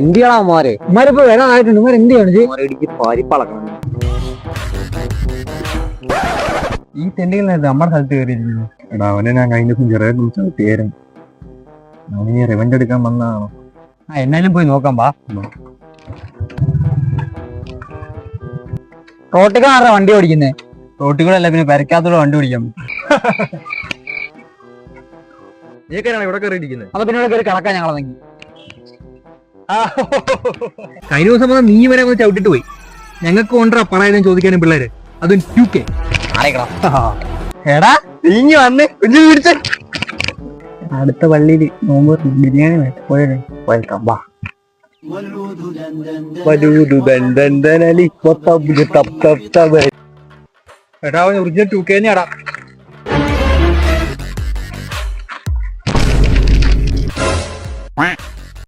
എന്ത് ചെയ്യണം അമ്മമാരെ? ഇമാരിപ്പോ വരാനായിട്ടുണ്ട്. ഇമാർ എന്ത് ചെയ്യണം? ഇടിക്ക് പാരിപ്പളക്കണം. ഈ തെണ്ടികളായിട്ട് നമ്മുടെ സ്ഥലത്ത് കയറിയിരിക്കുന്നു. എടാ അവനെ ഞാൻ കഴിഞ്ഞ ദിവസം ചെറിയ കുറിച്ച് പേരും അവന് റിവെഞ്ച് എടുക്കാൻ വന്നതാണോ? എന്നാലും പോയി നോക്കാം. വാ, റോട്ടിക്കാണോ വണ്ടി ഓടിക്കുന്നേ? റോട്ടിക്കൂടല്ല, പിന്നെ പെരക്കാത്തൂടെ വണ്ടി ഓടിക്കാൻ. നീക്കാനാണ് ഇവിടെ കയറിയിരിക്കുന്നത്. അപ്പൊ പിന്നെ ഇവിടെ കയറി കിടക്കാൻ ഞങ്ങളെങ്കിൽ. കഴിഞ്ഞ ദിവസം വന്ന നീ വരെ ഒന്ന് ചവിട്ടിട്ട് പോയി. ഞങ്ങൾക്ക് കൊണ്ടാ പറയാനും ചോദിക്കാനും പിള്ളേര്, അതും 2K. എടാ നീങ്ങി വന്ന് കുഞ്ഞു പിടിച്ച അടുത്ത പള്ളിയിൽ നോമ്പ് ബിരിയാണി പോയേക്കാം. വാ. എടാ അവൻ ഒറിജിനൽ 2K തന്നെയാടാ.